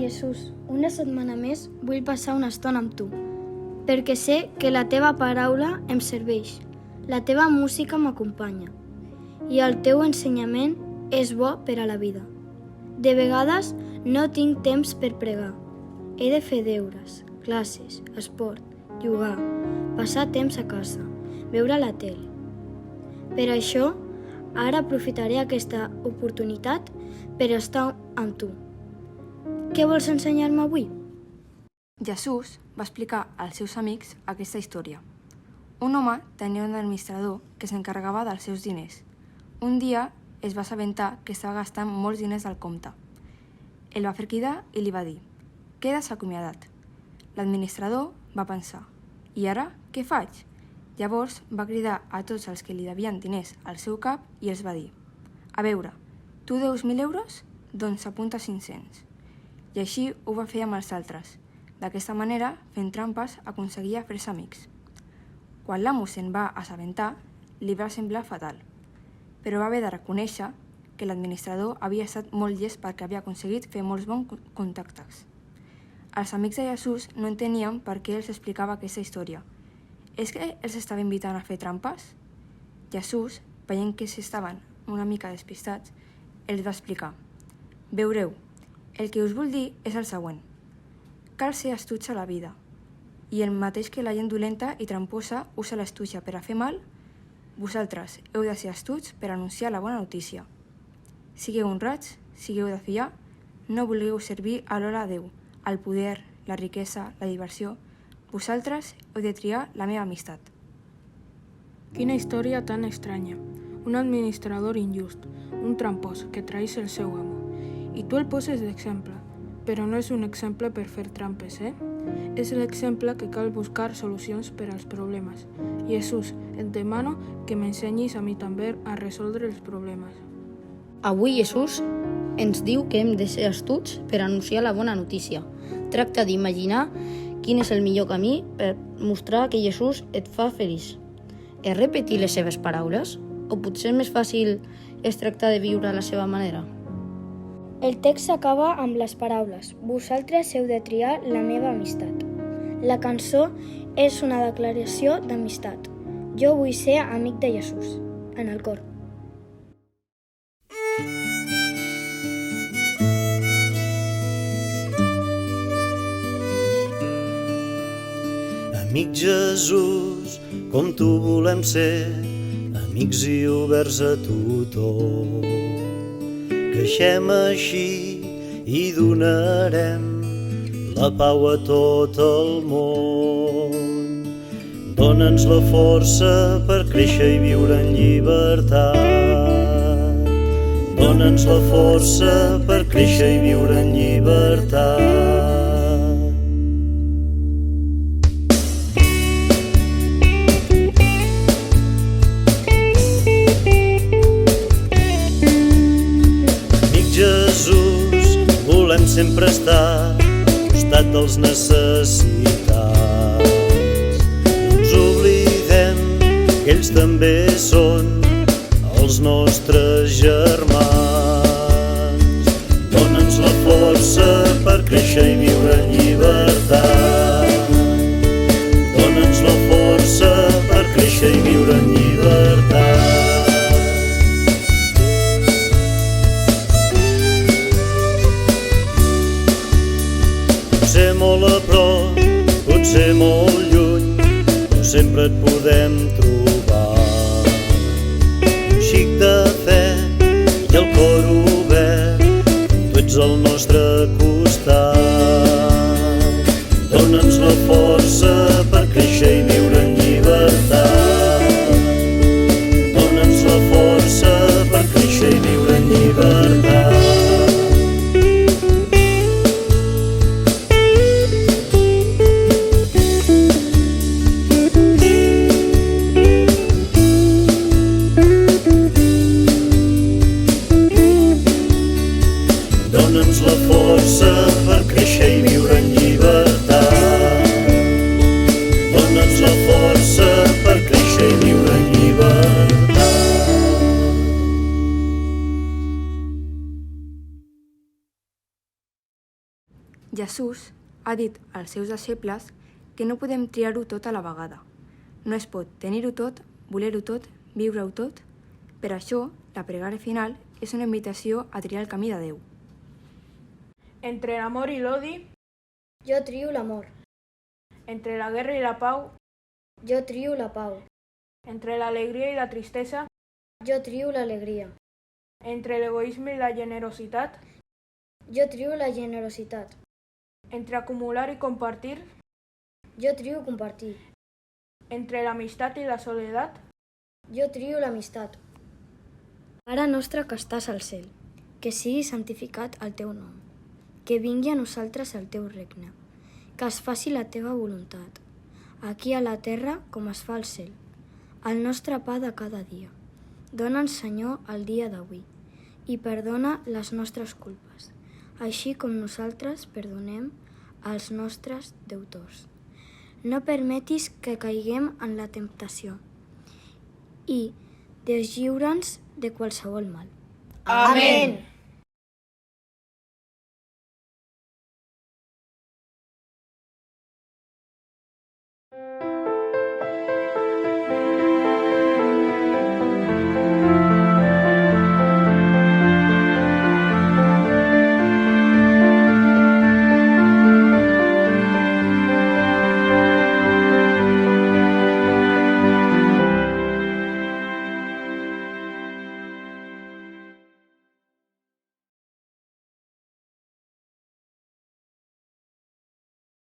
Jesús, una setmana més vull passar una estona amb tu, perquè sé que la teva paraula em serveix, la teva música m'acompanya i el teu ensenyament és bo per a la vida. De vegades no tinc temps per pregar. He de fer deures, classes, esport, jugar, passar temps a casa, veure la tele. Per això, ara aprofitaré aquesta oportunitat per estar amb tu. Què vols ensenyar-me avui? Jesús va explicar als seus amics aquesta història. Un home tenia un administrador que s'encarregava dels seus diners. Un dia es va assabentar que estava gastant molts diners al compte. El va fer cridar i li va dir: «Quedes acomiadat». L'administrador va pensar: «I ara què faig?». Llavors va cridar a tots els que li devien diners al seu cap i els va dir: «A veure, tu deus 1.000 euros? Doncs apunta 500». I així ho va fer amb els altres. D'aquesta manera, fent trampes, aconseguia fer-se amics. Quan l'amo se'n va assabentar, li va semblar fatal, però va haver de reconèixer que l'administrador havia estat molt llest perquè havia aconseguit fer molts bons contactes. Els amics de Jesús no entenien per què els explicava aquesta història. És que els estava invitant a fer trampes? Jesús, veient que s'estaven una mica despistats, els va explicar: «Veureu, el que us vull dir és el següent. Cal ser astuts a la vida, i el mateix que la gent dolenta i tramposa usa l'astúcia per a fer mal, vosaltres heu de ser astuts per anunciar la bona notícia. Sigueu honrats, sigueu de fiar, no vulgueu servir alhora a Déu, al poder, la riquesa, la diversió. Vosaltres heu de triar la meva amistat». Quina història tan estranya. Un administrador injust, un trampós que traeix el seu amo. I tu el poses d'exemple, però no és un exemple per fer trampes, És l'exemple que cal buscar solucions per als problemes. Jesús, et demano que m'ensenyis a mi també a resoldre els problemes. Avui Jesús ens diu que hem de ser astuts per anunciar la bona notícia. Tracta d'imaginar quin és el millor camí per mostrar que Jesús et fa feliç. És repetir les seves paraules? O potser més fàcil és tractar de viure a la seva manera? El text s'acaba amb les paraules: «Vosaltres heu de triar la meva amistat». La cançó és una declaració d'amistat. Jo vull ser amic de Jesús, en el cor. Amic Jesús, com tu volem ser, amics i oberts a tothom. Creixem així i donarem la pau a tot el món. Dóna'ns la força per créixer i viure en llibertat. Dóna'ns la força per créixer i viure en llibertat. Jesús, volem sempre estar al costat dels necessitats. No ens oblidem que ells també són els nostres germans. Dóna'ns la força per créixer i viure en llibertat. Dóna'ns la força per créixer i viure en llibertat. Potser molt a prop, potser molt lluny, però sempre et podem trobar. Un xic de fe i el cor obert, tu ets al nostre costat. Dóna'ns la força per créixer i viure en llibertat. Jesús ha dit als seus deixebles que no podem triar-ho tot a la vegada. No es pot tenir-ho tot, voler-ho tot, viure-ho tot. Per això, la pregària final és una invitació a triar el camí de Déu. Entre l'amor i l'odi, Jo trio l'amor. entre la guerra i la pau, Jo trio la pau. entre l'alegria i la tristesa, Jo trio l'alegria. entre l'egoisme i la generositat, Jo trio la generositat. entre acumular i compartir, Jo trio compartir. entre l'amistat i la soledat, Jo trio l'amistat. Pare nostre que estàs al cel, que sigui santificat el teu nom, que vingui a nosaltres el teu regne, que es faci la teva voluntat, aquí a la terra com es fa al cel. El nostre pa de cada dia. Dóna'ns, Senyor, el dia d'avui, i perdona les nostres culpes, així com nosaltres perdonem als nostres deutors. No permetis que caiguem en la temptació i deslliura'ns de qualsevol mal. Amén.